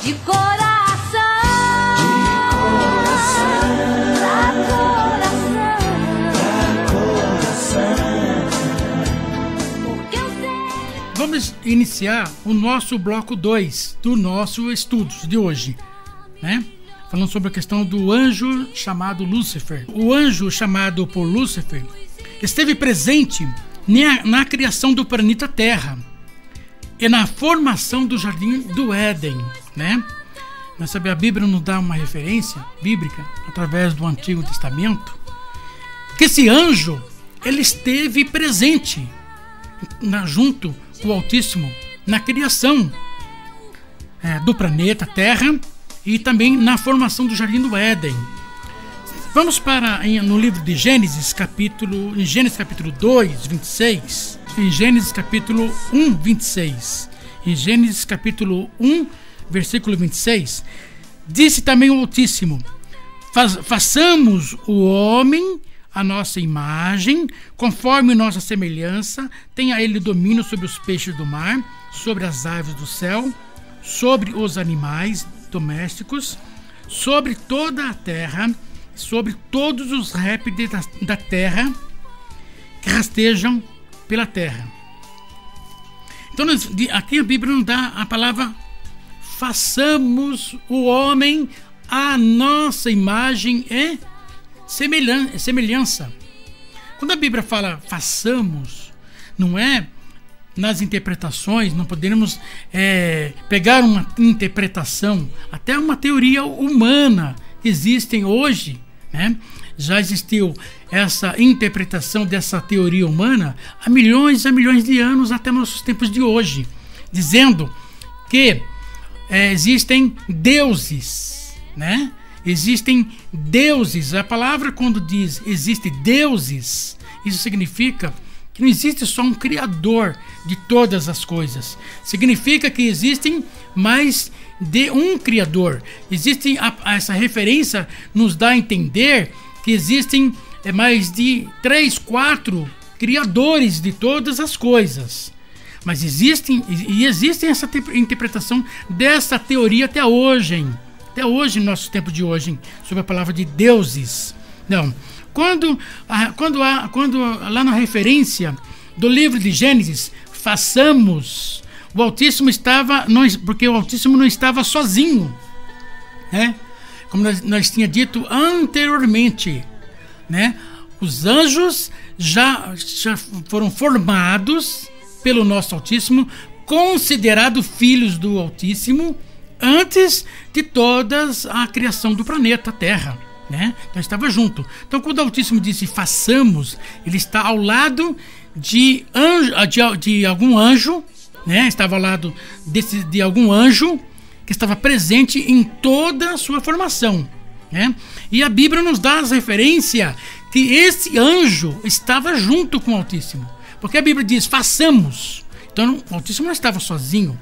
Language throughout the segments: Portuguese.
de coração, porque eu sei. Vamos iniciar o nosso bloco 2 do nosso estudos de hoje, né? Falando sobre a questão do anjo chamado Lúcifer. O anjo chamado por Lúcifer esteve presente na criação do planeta Terra e na formação do Jardim do Éden, né? Mas sabe, a Bíblia nos dá uma referência bíblica através do Antigo Testamento que esse anjo, ele esteve presente junto com o Altíssimo na criação do planeta Terra e também na formação do Jardim do Éden. Vamos no livro de Gênesis capítulo 2, 26. Em Gênesis capítulo 1, 26. Em Gênesis capítulo 1, versículo 26. Disse também o Altíssimo: façamos o homem a nossa imagem, conforme nossa semelhança, tenha ele domínio sobre os peixes do mar, sobre as aves do céu, sobre os animais domésticos, sobre toda a terra, sobre todos os répteis da terra que rastejam pela terra. Então aqui a Bíblia nos dá a palavra façamos o homem à nossa imagem e semelhança. Quando a Bíblia fala façamos, não é nas interpretações, não podemos pegar uma interpretação, até uma teoria humana que existem hoje, né? Já existiu essa interpretação dessa teoria humana há milhões de anos até nossos tempos de hoje, dizendo que existem deuses, né? Existem deuses. A palavra, quando diz existe deuses, isso significa que não existe só um criador de todas as coisas. Significa que existem mais de um criador. Essa referência nos dá a entender que existem mais de 3, 4 criadores de todas as coisas. Mas existe essa interpretação dessa teoria até hoje, no nosso tempo de hoje, sobre a palavra de deuses. Não. Quando lá na referência do livro de Gênesis, façamos, o Altíssimo porque o Altíssimo não estava sozinho, né? Como nós tínhamos dito anteriormente, né? Os anjos já foram formados pelo nosso Altíssimo, considerados filhos do Altíssimo, antes de toda a criação do planeta Terra, né? Então estava junto. Então quando o Altíssimo disse façamos, ele está ao lado de algum anjo, né? Estava ao lado de algum anjo que estava presente em toda a sua formação, né? E a Bíblia nos dá as referências que esse anjo estava junto com o Altíssimo, porque a Bíblia diz façamos. Então o Altíssimo não estava sozinho,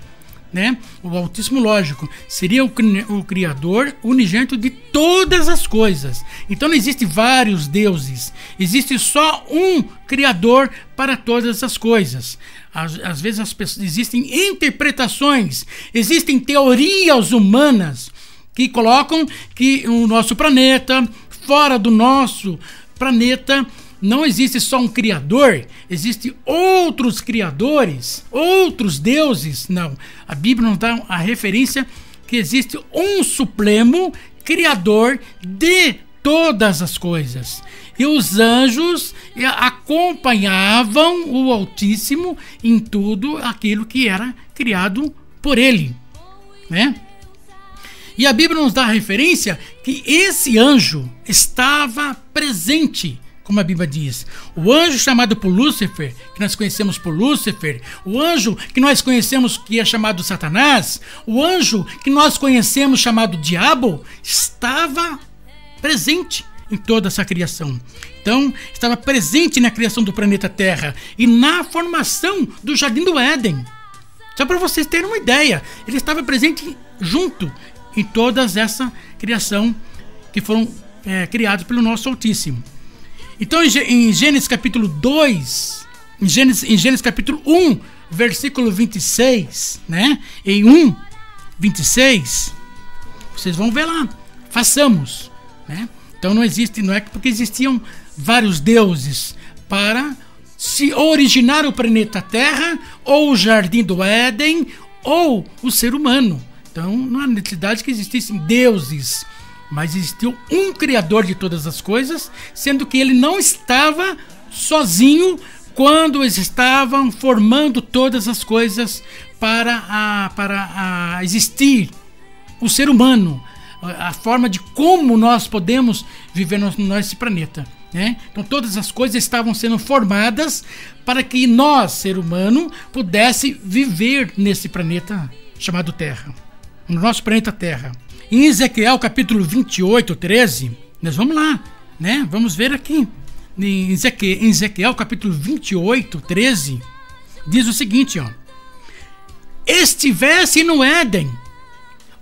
né? O Altíssimo, lógico, seria o Criador unigênito de todas as coisas. Então não existe vários deuses, existe só um Criador para todas as coisas. Às vezes existem interpretações, existem teorias humanas que colocam que o nosso planeta, fora do nosso planeta, não existe só um criador, existem outros criadores, outros deuses. Não, a Bíblia nos dá a referência que existe um supremo criador de todas as coisas. E os anjos acompanhavam o Altíssimo em tudo aquilo que era criado por ele, né? E a Bíblia nos dá a referência que esse anjo estava presente, como a Bíblia diz. O anjo chamado por Lúcifer, que nós conhecemos por Lúcifer, o anjo que nós conhecemos que é chamado Satanás, o anjo que nós conhecemos chamado Diabo, estava presente em toda essa criação. Então, estava presente na criação do planeta Terra e na formação do Jardim do Éden. Só para vocês terem uma ideia, ele estava presente junto em toda essa criação que foram criados pelo nosso Altíssimo. Então, em Gênesis capítulo 2, em Gênesis capítulo 1, versículo 26, né? Em 1, 26, vocês vão ver lá, façamos, né? Então não é porque existiam vários deuses para se originar o planeta Terra, ou o Jardim do Éden, ou o ser humano. Então não há necessidade que existissem deuses, mas existiu um Criador de todas as coisas, sendo que ele não estava sozinho quando eles estavam formando todas as coisas para existir o ser humano, a forma de como nós podemos viver nesse planeta, né? Então todas as coisas estavam sendo formadas para que nós, ser humano, pudesse viver nesse planeta chamado Terra, no nosso planeta Terra. Em Ezequiel capítulo 28, 13, nós vamos lá, né? Vamos ver aqui. Em Ezequiel capítulo 28, 13, diz o seguinte, ó: estivesse no Éden.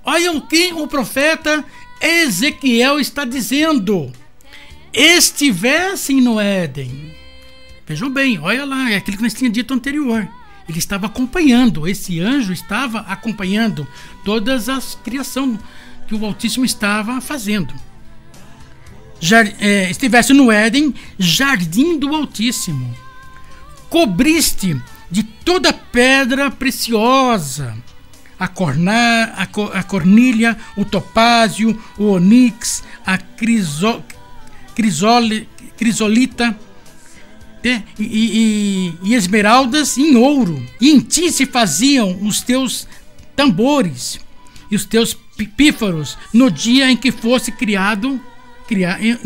Olha o que o profeta Ezequiel está dizendo. Estivessem no Éden. Vejam bem, olha lá, é aquilo que nós tínhamos dito anterior. Ele estava acompanhando, esse anjo estava acompanhando todas as criações que o Altíssimo estava fazendo. Estivesse no Éden, jardim do Altíssimo. Cobriste de toda pedra preciosa, a cornilha, o topázio, o onix, a crisolita, e esmeraldas em ouro. E em ti se faziam os teus tambores e os teus pífaros no dia em que fosse criado.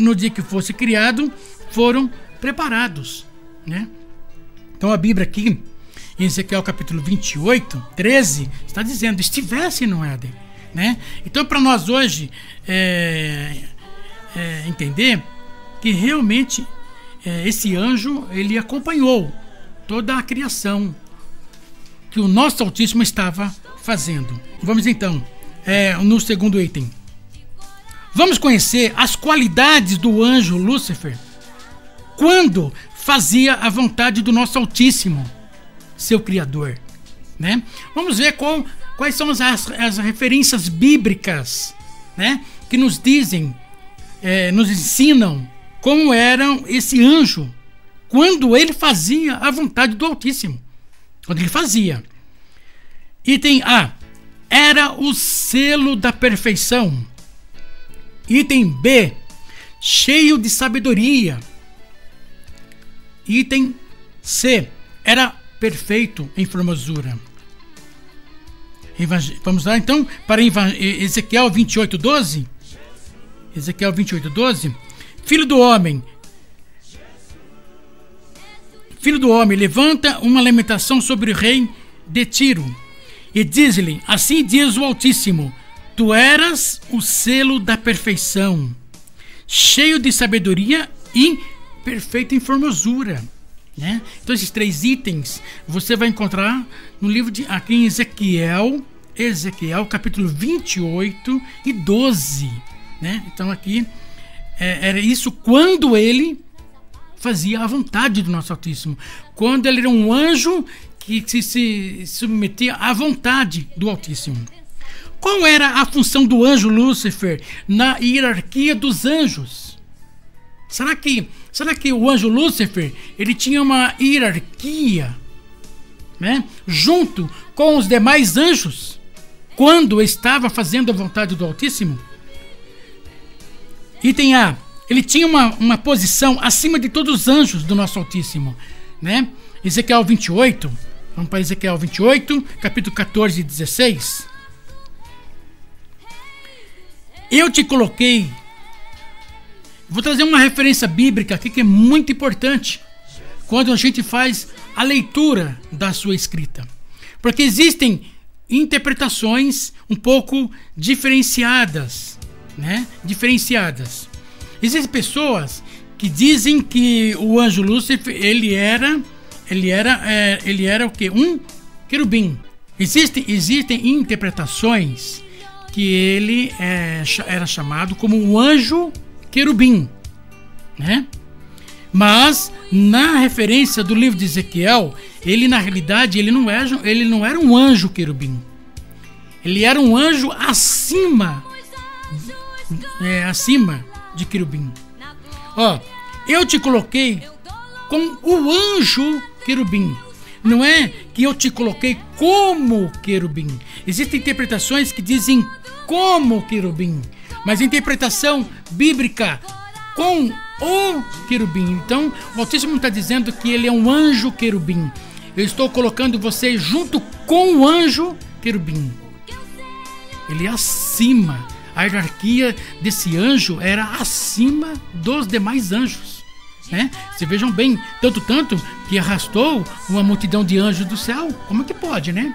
No dia que fosse criado, foram preparados, né? Então a Bíblia aqui, em Ezequiel capítulo 28, 13, está dizendo, estivesse no Éden, né? Então para nós hoje entender que realmente esse anjo, ele acompanhou toda a criação que o nosso Altíssimo estava fazendo. Vamos então, no segundo item. Vamos conhecer as qualidades do anjo Lúcifer quando fazia a vontade do nosso Altíssimo, seu Criador, né? Vamos ver quais são as referências bíblicas, né, que nos dizem, nos ensinam como era esse anjo quando ele fazia a vontade do Altíssimo. Quando ele fazia. Item A: era o selo da perfeição. Item B: cheio de sabedoria. Item C: era perfeito em formosura. Vamos lá então para Ezequiel 28, 12. Ezequiel 28, 12. Filho do homem, levanta uma lamentação sobre o rei de Tiro e diz-lhe: assim diz o Altíssimo, tu eras o selo da perfeição, cheio de sabedoria e perfeito em formosura, né? Então esses três itens você vai encontrar no livro aqui em Ezequiel capítulo 28 e 12, né? Então aqui era isso quando ele fazia a vontade do nosso Altíssimo, quando ele era um anjo que se submetia à vontade do Altíssimo. Qual era a função do anjo Lúcifer na hierarquia dos anjos? Será que o anjo Lúcifer, ele tinha uma hierarquia, né, junto com os demais anjos quando estava fazendo a vontade do Altíssimo? Item A: ele tinha uma posição acima de todos os anjos do nosso Altíssimo, né? Ezequiel 28, vamos para Ezequiel 28, capítulo 14 e 16. Eu te coloquei. Vou trazer uma referência bíblica aqui que é muito importante quando a gente faz a leitura da sua escrita, porque existem interpretações um pouco diferenciadas, né? Existem pessoas que dizem que o anjo Lúcifer ele era o quê? Um querubim. Existem interpretações que ele era chamado como um anjo querubim, né? Mas na referência do livro de Ezequiel, ele na realidade ele não era um anjo querubim. Ele era um anjo acima de querubim. Ó, eu te coloquei com o anjo querubim. Não é que eu te coloquei como querubim. Existem interpretações que dizem como querubim, mas a interpretação bíblica com o querubim. Então, o Altíssimo está dizendo que ele é um anjo querubim. Eu estou colocando você junto com o anjo querubim. Ele é acima. A hierarquia desse anjo era acima dos demais anjos. Né? Vocês vejam bem, tanto que arrastou uma multidão de anjos do céu. Como é que pode, né?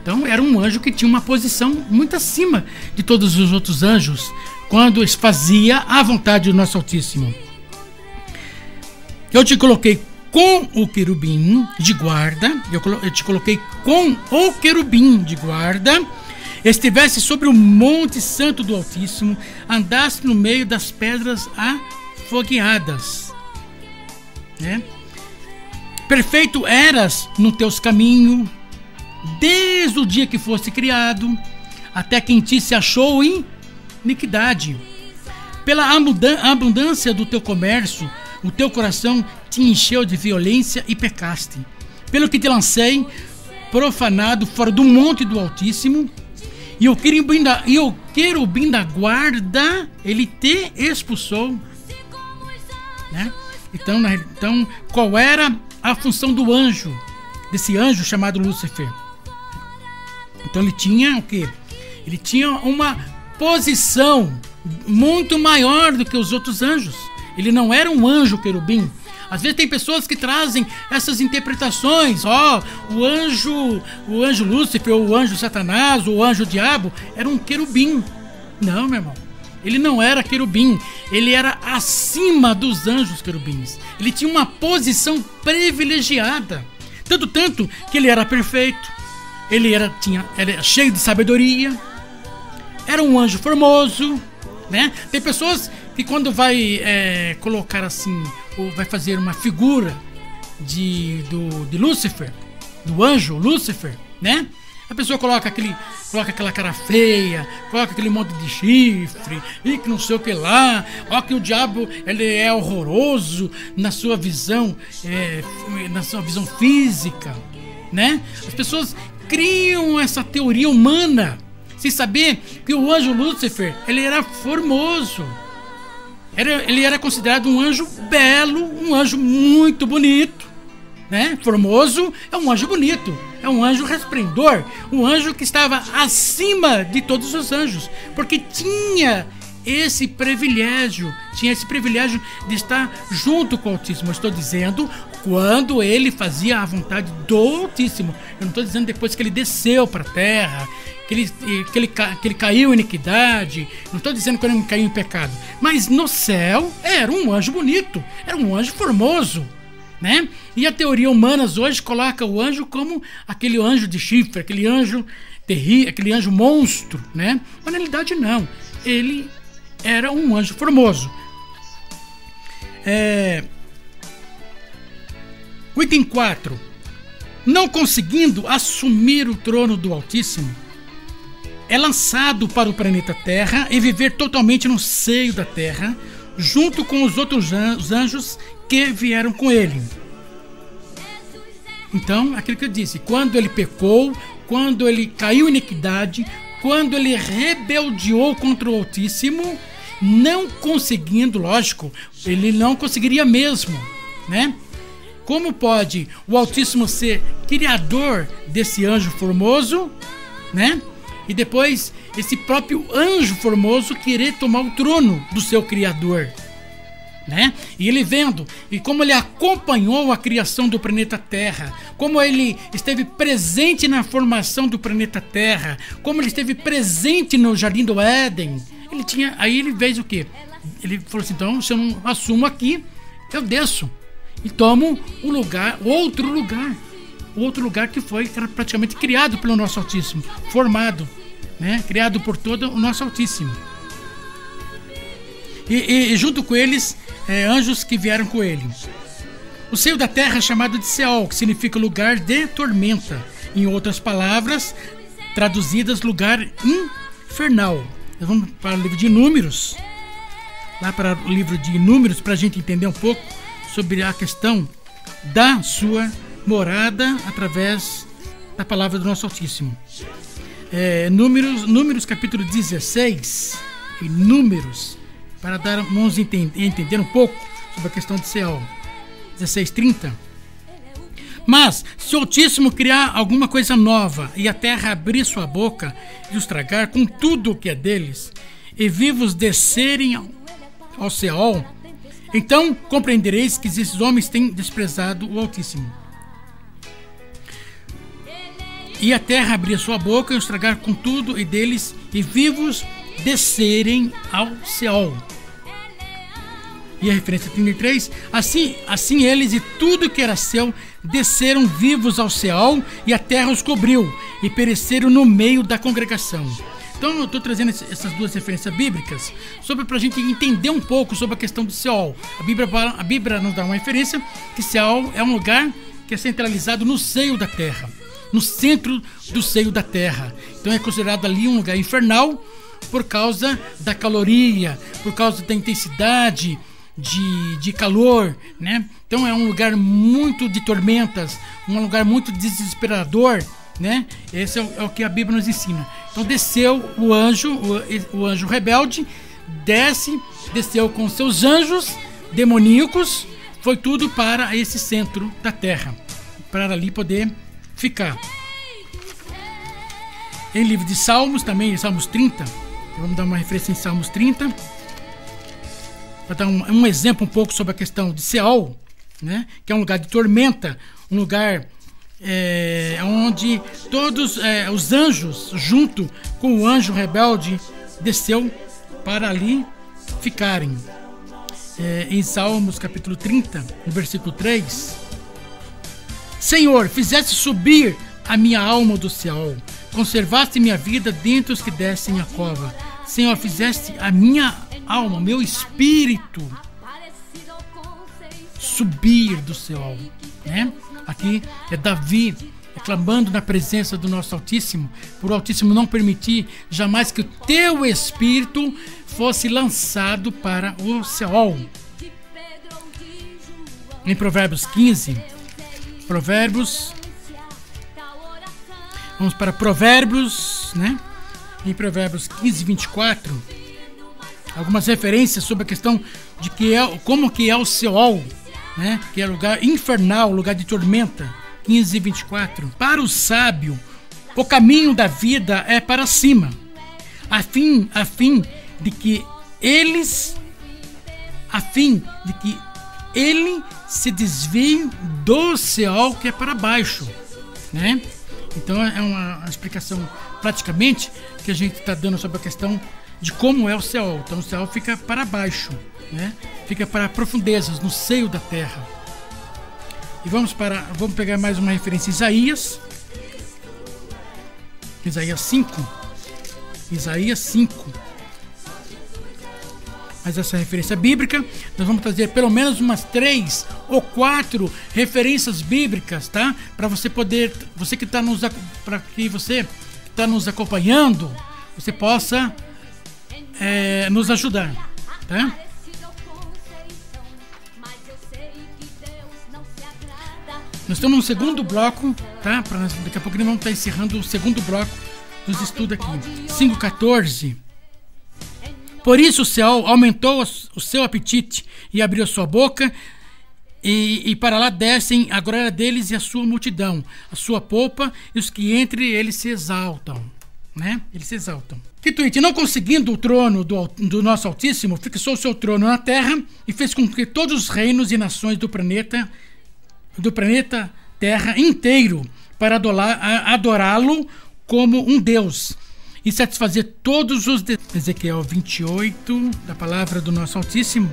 Então era um anjo que tinha uma posição muito acima de todos os outros anjos, quando fazia a vontade do nosso Altíssimo. Eu te coloquei com o querubim de guarda, eu te coloquei com o querubim de guarda, estivesse sobre o monte santo do Altíssimo, andasse no meio das pedras afogueadas. Né? Perfeito eras no teus caminhos, desde o dia que foste criado, até que em ti se achou iniquidade. Pela abundância do teu comércio, o teu coração te encheu de violência e pecaste. Pelo que te lancei profanado fora do monte do Altíssimo, e o querubim da guarda, ele te expulsou. Né? Então, qual era a função do anjo, desse anjo chamado Lúcifer? Então ele tinha o quê? Ele tinha uma posição muito maior do que os outros anjos. Ele não era um anjo querubim. Às vezes tem pessoas que trazem essas interpretações. O anjo Lúcifer, o anjo Satanás, o anjo diabo era um querubim. Não, meu irmão. Ele não era querubim, ele era acima dos anjos querubins. Ele tinha uma posição privilegiada. Tanto que ele era perfeito, ele era cheio de sabedoria, era um anjo formoso, né? Tem pessoas que quando vai colocar assim, ou vai fazer uma figura de Lúcifer, do anjo Lúcifer, né? A pessoa coloca aquela cara feia, coloca aquele monte de chifre, e que não sei o que lá. Ó, que o diabo ele é horroroso na sua visão física, né? As pessoas criam essa teoria humana sem saber que o anjo Lúcifer ele era formoso. Ele era considerado um anjo belo, um anjo muito bonito, né? Formoso é um anjo bonito. É um anjo resplendor, um anjo que estava acima de todos os anjos, porque tinha esse privilégio de estar junto com o Altíssimo. Eu estou dizendo quando ele fazia a vontade do Altíssimo. Eu não estou dizendo depois que ele desceu para a terra, que ele caiu em iniquidade. Não estou dizendo que ele caiu em pecado. Mas no céu era um anjo bonito, era um anjo formoso. Né? E a teoria humana hoje coloca o anjo como aquele anjo de chifre, aquele anjo terrível, aquele anjo monstro, né? Mas na realidade não, ele era um anjo formoso. O item 4: não conseguindo assumir o trono do Altíssimo, é lançado para o planeta Terra e viver totalmente no seio da Terra, junto com os outros anjos que vieram com ele. Então, aquilo que eu disse, quando ele pecou, quando ele caiu em iniquidade, quando ele rebeldeou contra o Altíssimo, não conseguindo, lógico, ele não conseguiria mesmo, né? Como pode o Altíssimo ser criador desse anjo formoso, né? E depois esse próprio anjo formoso querer tomar o trono do seu criador, né? E ele vendo, e como ele acompanhou a criação do planeta Terra, como ele esteve presente na formação do planeta Terra, como ele esteve presente no Jardim do Éden, aí ele fez o quê? Ele falou assim: então, se eu não assumo aqui, eu desço e tomo outro lugar que foi praticamente criado pelo nosso Altíssimo, formado, né? Criado por todo o nosso Altíssimo. E junto com eles, anjos que vieram com ele. O seio da terra é chamado de Seol, que significa lugar de tormenta. Em outras palavras, traduzidas lugar infernal. Nós vamos para o livro de Números, lá para o livro de Números, para a gente entender um pouco sobre a questão da sua morada através da palavra do nosso Altíssimo. Números capítulo 16, em Números, para vamos entender um pouco sobre a questão de Seol. 16:30. Mas, se o Altíssimo criar alguma coisa nova, e a terra abrir sua boca e os tragar com tudo o que é deles, e vivos descerem ao Seol, então compreendereis que esses homens têm desprezado o Altíssimo. E a terra abrir sua boca e os tragar com tudo e deles, e vivos descerem ao Seol. E a referência 33, assim eles e tudo que era seu desceram vivos ao Seol, e a terra os cobriu, e pereceram no meio da congregação. Então eu estou trazendo essas duas referências bíblicas para a gente entender um pouco sobre a questão do Seol. A Bíblia nos dá uma referência que Seol é um lugar que é centralizado no seio da terra, no centro do seio da terra. Então é considerado ali um lugar infernal por causa da caloria, por causa da intensidade de calor, né? Então é um lugar muito de tormentas, um lugar muito desesperador, né? Esse é o que a Bíblia nos ensina. Então desceu o anjo rebelde, desceu com seus anjos demoníacos, foi tudo para esse centro da terra, para ali poder ficar. Em livro de Salmos, também em Salmos 30, vamos dar uma referência em Salmos 30, para dar um exemplo um pouco sobre a questão de Seol, né? Que é um lugar de tormenta, um lugar onde todos os anjos, junto com o anjo rebelde, desceu para ali ficarem. Em Salmos capítulo 30, no versículo 3, Senhor, fizeste subir a minha alma do Seol, conservaste minha vida dentre os que descem a cova. Senhor, fizeste a minha alma, meu espírito subir do Seol, né? Aqui é Davi reclamando na presença do nosso Altíssimo, por o Altíssimo não permitir jamais que o teu espírito fosse lançado para o Seol. Em Provérbios 15, vamos para Provérbios, né? Em Provérbios 15, 24, algumas referências sobre a questão de como que é o Seol, né? Que é lugar infernal, lugar de tormenta. 15 e 24. Para o sábio, o caminho da vida é para cima, a fim de que ele se desvie do Seol, que é para baixo, né? Então é uma explicação praticamente que a gente está dando sobre a questão de como é o Seol. Então o Seol fica para baixo, né? Fica para profundezas, no seio da terra. E vamos pegar mais uma referência em Isaías 5. Mas essa referência bíblica, nós vamos trazer pelo menos umas 3 ou 4 referências bíblicas, tá? Para você que está nos acompanhando, você possa nos ajudar, tá? Nós estamos no segundo bloco, tá? Daqui a pouco nós vamos estar encerrando o segundo bloco dos estudos aqui. 5:14. Por isso o Seol aumentou o seu apetite e abriu a sua boca, e para lá descem a glória deles e a sua multidão, a sua polpa, e os que entre eles se exaltam, né? Eles se exaltam. Quituite, não conseguindo o trono do nosso Altíssimo, fixou o seu trono na terra e fez com que todos os reinos e nações do planeta Terra inteiro para adorá-lo como um Deus e satisfazer todos os Ezequiel 28, da palavra do nosso Altíssimo,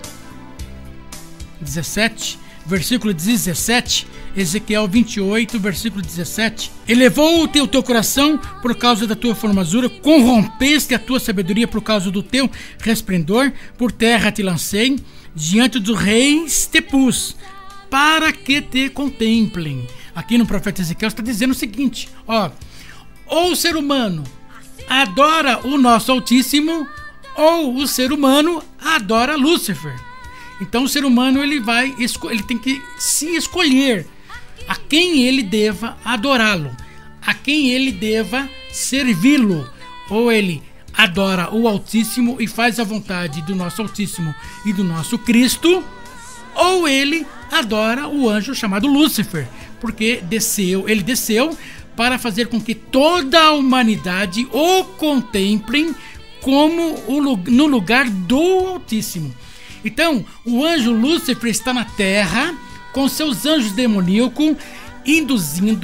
17, versículo 17, Ezequiel 28, versículo 17. Elevou o teu coração por causa da tua formosura, corrompeste a tua sabedoria por causa do teu resplendor, por terra te lancei, diante dos reis te pus, para que te contemplem. Aqui no profeta Ezequiel está dizendo o seguinte, ou o ser humano adora o nosso Altíssimo, ou o ser humano adora Lúcifer. Então o ser humano ele tem que se escolher a quem ele deva adorá-lo, a quem ele deva servi-lo. Ou ele adora o Altíssimo e faz a vontade do nosso Altíssimo e do nosso Cristo, ou ele adora o anjo chamado Lúcifer, porque ele desceu para fazer com que toda a humanidade o contemplem como no lugar do Altíssimo. Então, o anjo Lúcifer está na terra com seus anjos demoníacos,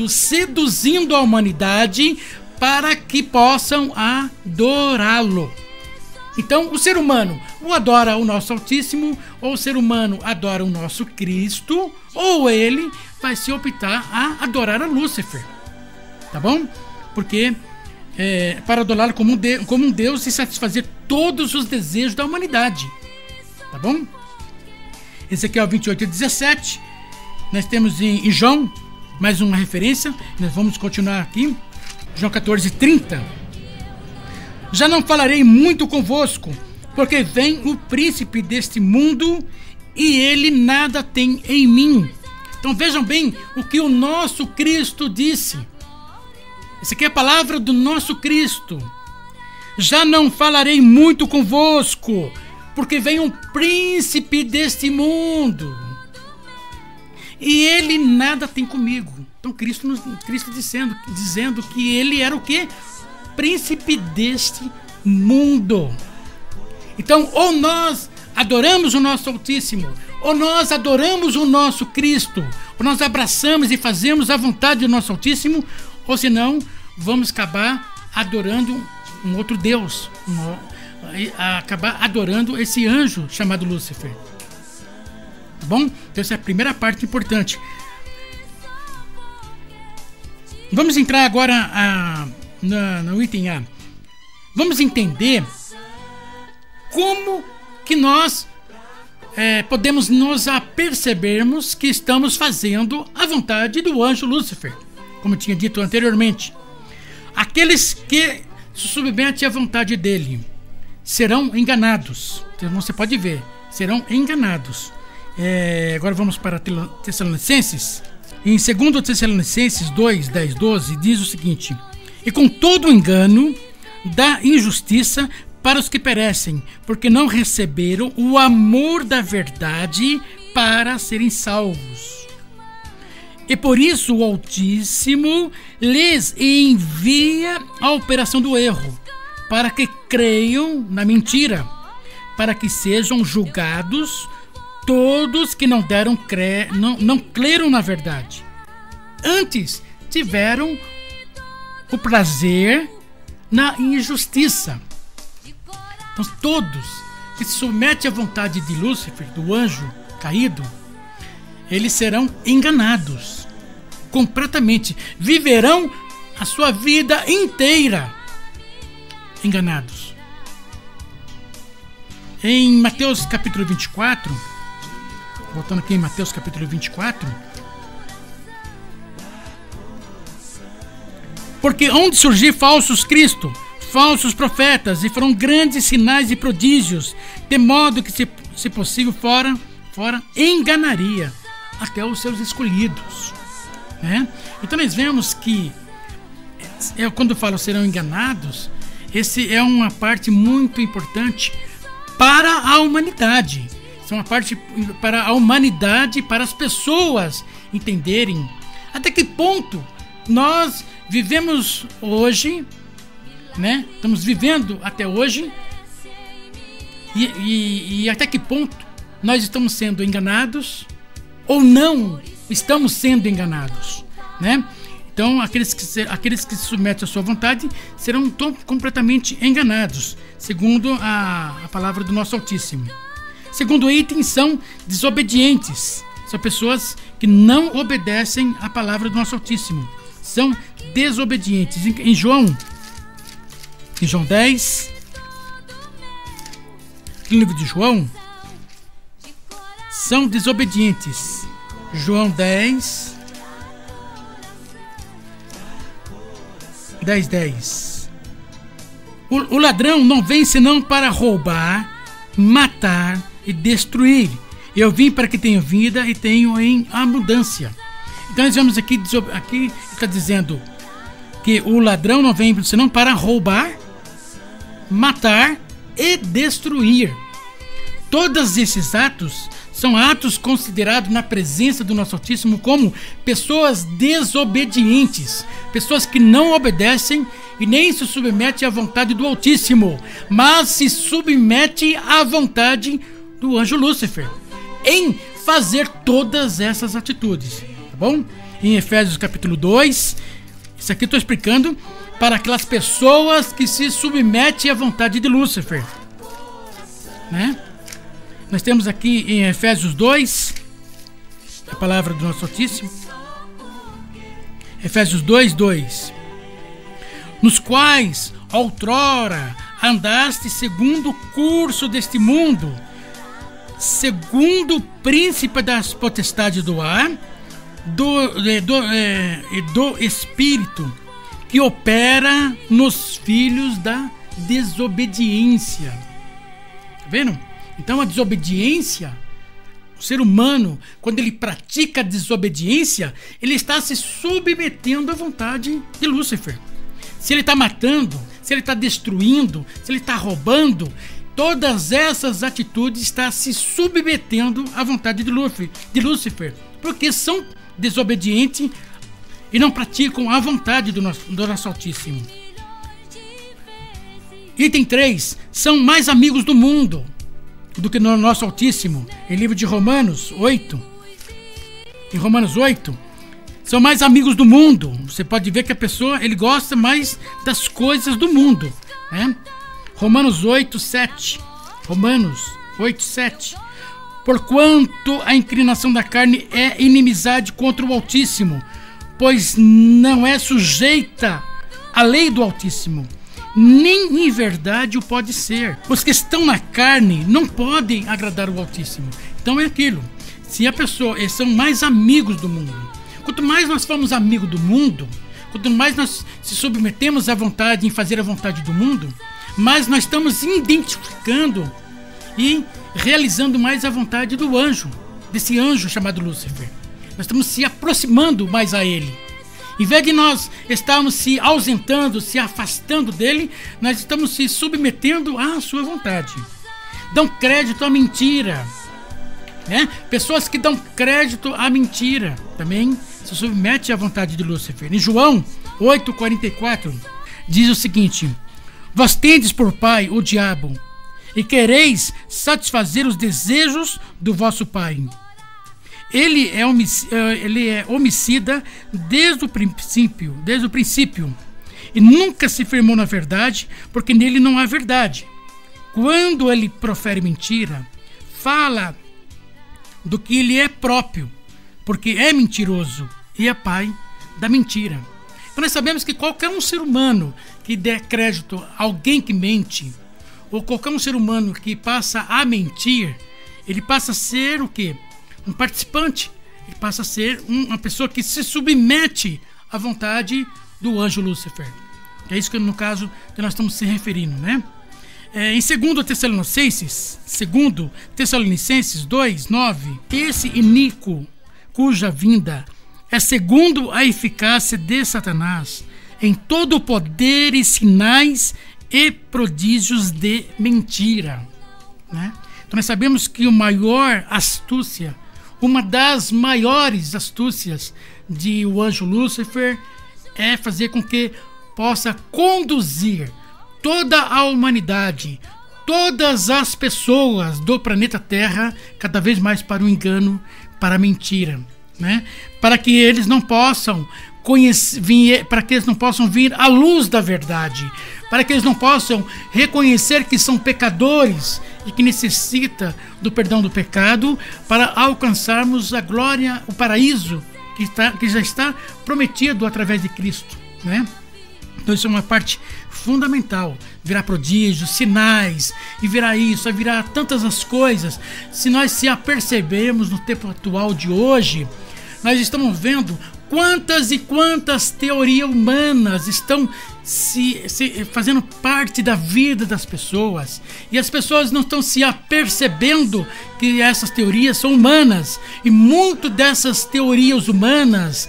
seduzindo a humanidade para que possam adorá-lo. Então, o ser humano ou adora o nosso Altíssimo, ou o ser humano adora o nosso Cristo, ou ele vai se optar a adorar a Lúcifer. Tá bom? Porque para adorá-lo como um Deus e satisfazer todos os desejos da humanidade. Tá bom? Ezequiel 28:17. Nós temos em João mais uma referência. Nós vamos continuar aqui. João 14:30. Já não falarei muito convosco, porque vem o príncipe deste mundo e ele nada tem em mim. Então vejam bem o que o nosso Cristo disse. Essa aqui é a palavra do nosso Cristo. Já não falarei muito convosco, porque vem um príncipe deste mundo e ele nada tem comigo. Então Cristo dizendo que ele era o quê? Príncipe deste mundo. Então, ou nós adoramos o nosso Altíssimo, ou nós adoramos o nosso Cristo, ou nós abraçamos e fazemos a vontade do nosso Altíssimo, ou senão vamos acabar adorando um outro Deus, acabar adorando esse anjo chamado Lúcifer. Tá bom? Então essa é a primeira parte importante. Vamos entrar agora no item A. Vamos entender como que nós podemos nos apercebermos que estamos fazendo a vontade do anjo Lúcifer, como eu tinha dito anteriormente. Aqueles que se submetem à vontade dele serão enganados. Então você pode ver, serão enganados. Agora vamos para Tessalonicenses. Em 2 Tessalonicenses 2, 10, 12 diz o seguinte: e com todo o engano da injustiça para os que perecem, porque não receberam o amor da verdade para serem salvos. E por isso o Altíssimo lhes envia a operação do erro, para que creiam na mentira, para que sejam julgados todos que não creram na verdade. Antes tiveram o prazer na injustiça. Então todos que se submetem à vontade de Lúcifer, do anjo caído, eles serão enganados completamente, viverão a sua vida inteira enganados. Em Mateus capítulo 24, voltando aqui em Mateus capítulo 24, porque onde surgir falsos cristos, falsos profetas, e farão grandes sinais e prodígios, de modo que, se possível, fora enganaria até os seus escolhidos, né? Então nós vemos que quando eu falo serão enganados, esse é uma parte muito importante para a humanidade. Isso é uma parte para a humanidade, para as pessoas entenderem até que ponto nós vivemos hoje, né? Estamos vivendo até hoje e até que ponto nós estamos sendo enganados ou não estamos sendo enganados, né? Então aqueles que se submetem à sua vontade serão completamente enganados, segundo a palavra do nosso Altíssimo. Segundo item, são desobedientes. São pessoas que não obedecem à palavra do nosso Altíssimo. São desobedientes. Em João 10, no livro de João, são desobedientes. João 10, 10:10. O ladrão não vem senão para roubar, matar e destruir. Eu vim para que tenham vida e tenham em abundância. Então nós vemos aqui está dizendo que o ladrão não vem senão para roubar, matar e destruir. Todos esses atos são atos considerados na presença do nosso Altíssimo como pessoas desobedientes, pessoas que não obedecem e nem se submetem à vontade do Altíssimo, mas se submetem à vontade do anjo Lúcifer em fazer todas essas atitudes, tá bom? Em Efésios capítulo 2, isso aqui eu estou explicando para aquelas pessoas que se submetem à vontade de Lúcifer, né? Nós temos aqui em Efésios 2, a palavra do nosso Altíssimo. Efésios 2:2. Nos quais outrora andaste segundo o curso deste mundo, segundo o príncipe das potestades do ar, do espírito que opera nos filhos da desobediência. Tá vendo? Então a desobediência, o ser humano, quando ele pratica a desobediência, ele está se submetendo à vontade de Lúcifer. Se ele está matando, se ele está destruindo, se ele está roubando, todas essas atitudes estão se submetendo à vontade de Lúcifer, porque são desobedientes e não praticam a vontade do nosso Altíssimo. Item 3. São mais amigos do mundo do que no nosso Altíssimo. Em livro de Romanos 8. Em Romanos 8. São mais amigos do mundo. Você pode ver que a pessoa, ele gosta mais das coisas do mundo, né? Romanos 8:7. Romanos 8:7. Porquanto a inclinação da carne é inimizade contra o Altíssimo, pois não é sujeita à lei do Altíssimo, nem em verdade o pode ser. Os que estão na carne não podem agradar o Altíssimo. Então é aquilo. Se a pessoa, eles são mais amigos do mundo. Quanto mais nós formos amigos do mundo, quanto mais nós se submetemos à vontade, em fazer a vontade do mundo, mais nós estamos identificando e realizando mais a vontade do anjo, desse anjo chamado Lúcifer. Nós estamos se aproximando mais a ele. Em vez de nós estarmos se ausentando, se afastando dele, nós estamos se submetendo à sua vontade. Dão crédito à mentira, né? Pessoas que dão crédito à mentira também se submetem à vontade de Lúcifer. Em João 8:44 diz o seguinte: vós tendes por pai o diabo, e quereis satisfazer os desejos do vosso pai. Ele é homicida desde o princípio, e nunca se firmou na verdade, porque nele não há verdade. Quando ele profere mentira, fala do que ele é próprio, porque é mentiroso e é pai da mentira. Então nós sabemos que qualquer um ser humano que der crédito a alguém que mente, ou qualquer um ser humano que passa a mentir, ele passa a ser o quê? Um participante. Ele passa a ser uma pessoa que se submete à vontade do anjo Lúcifer. É isso que no caso que nós estamos se referindo, né? Em 2 Tessalonicenses 2:9, esse iníquo, cuja vinda é segundo a eficácia de Satanás, em todo o poder e sinais e prodígios de mentira, né? Então nós sabemos que uma das maiores astúcias de o anjo Lúcifer é fazer com que possa conduzir toda a humanidade, todas as pessoas do planeta Terra, cada vez mais para o engano, para a mentira, né? Para que eles não possam vir à luz da verdade, para que eles não possam reconhecer que são pecadores e que necessitam do perdão do pecado para alcançarmos a glória, o paraíso que já está prometido através de Cristo, né? Então isso é uma parte fundamental. Virá prodígios, sinais, e virá isso, virá tantas as coisas. Se nós se apercebermos no tempo atual de hoje, nós estamos vendo Quantas e quantas teorias humanas estão fazendo parte da vida das pessoas, e as pessoas não estão se apercebendo que essas teorias são humanas, e muito dessas teorias humanas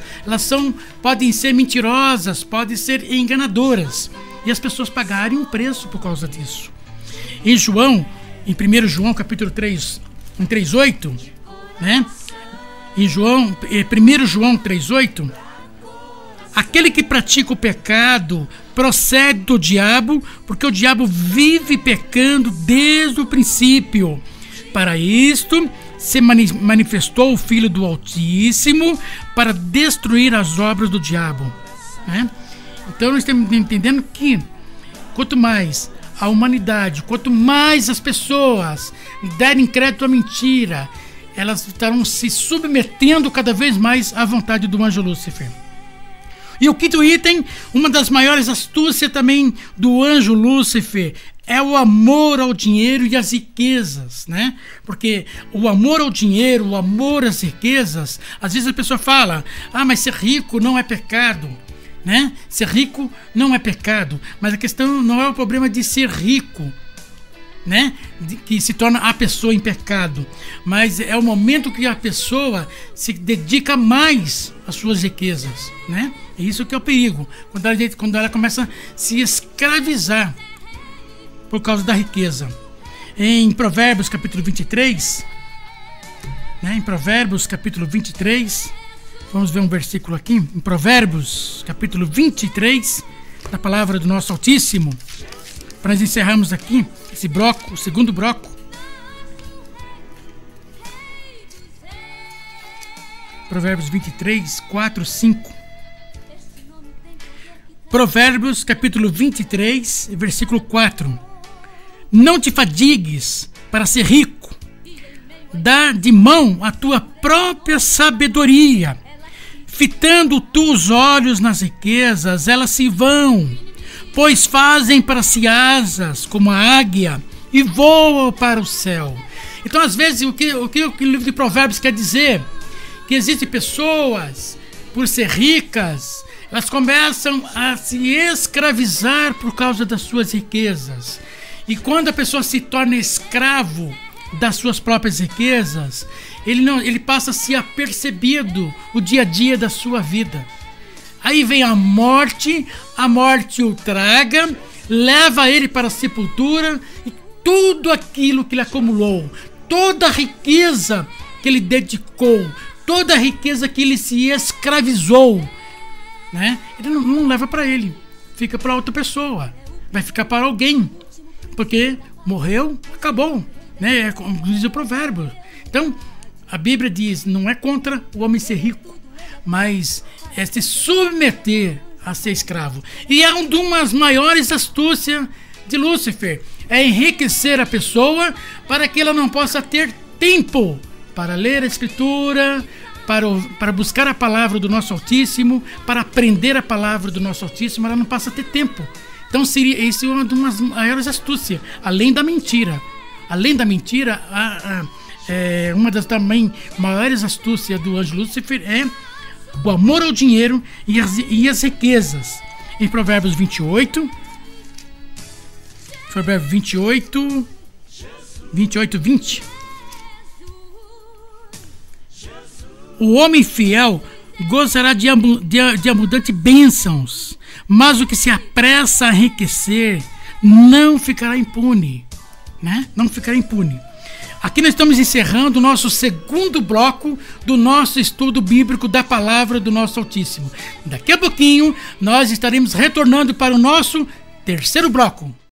podem ser mentirosas, podem ser enganadoras, e as pessoas pagarem um preço por causa disso. Em 1 João capítulo 3, em 3:8, né? Em 1 João 3:8, aquele que pratica o pecado procede do diabo, porque o diabo vive pecando desde o princípio. Para isto se manifestou o Filho do Altíssimo, para destruir as obras do diabo, né? Então nós estamos entendendo que quanto mais a humanidade, quanto mais as pessoas derem crédito à mentira, elas estarão se submetendo cada vez mais à vontade do anjo Lúcifer. E o quinto item, uma das maiores astúcias também do anjo Lúcifer, é o amor ao dinheiro e às riquezas, né? Porque o amor ao dinheiro, o amor às riquezas, às vezes a pessoa fala, mas ser rico não é pecado, né? Ser rico não é pecado, mas a questão não é o problema de ser rico, né? Que se torna a pessoa em pecado, mas é o momento que a pessoa se dedica mais às suas riquezas, né? É isso que é o perigo, quando ela começa a se escravizar por causa da riqueza. Em Provérbios capítulo 23, né? Em Provérbios capítulo 23, vamos ver um versículo aqui, em Provérbios capítulo 23, da palavra do nosso Altíssimo, para nós encerrarmos aqui esse bloco, o segundo bloco. Provérbios 23, 4, 5. Provérbios capítulo 23, versículo 4. Não te fadigues para ser rico, dá de mão a tua própria sabedoria. Fitando tu os olhos nas riquezas, elas se vão, pois fazem para si asas como a águia e voam para o céu. Então, às vezes, o que o livro de Provérbios quer dizer? Que existem pessoas, por ser ricas, elas começam a se escravizar por causa das suas riquezas. E quando a pessoa se torna escravo das suas próprias riquezas, ele passa a ser apercebido o dia a dia da sua vida. Aí vem a morte o traga, leva ele para a sepultura, e tudo aquilo que ele acumulou, toda a riqueza que ele dedicou, toda a riqueza que ele se escravizou, né? Ele não leva para ele, fica para outra pessoa, vai ficar para alguém, porque morreu, acabou, né? É como diz o provérbio. Então a Bíblia diz, não é contra o homem ser rico, mas é se submeter a ser escravo. E é uma das maiores astúcias de Lúcifer, é enriquecer a pessoa para que ela não possa ter tempo para ler a Escritura, para buscar a palavra do nosso Altíssimo, para aprender a palavra do nosso Altíssimo. Ela não passa a ter tempo. Então isso é uma das maiores astúcias, além da mentira. Além da mentira, uma das também maiores astúcias do anjo Lúcifer é o amor ao dinheiro e as riquezas. Em Provérbios 28, 20. O homem fiel gozará de abundantes bênçãos, mas o que se apressa a enriquecer não ficará impune, né? Não ficará impune. Aqui nós estamos encerrando o nosso segundo bloco do nosso estudo bíblico da palavra do nosso Altíssimo. Daqui a pouquinho nós estaremos retornando para o nosso terceiro bloco.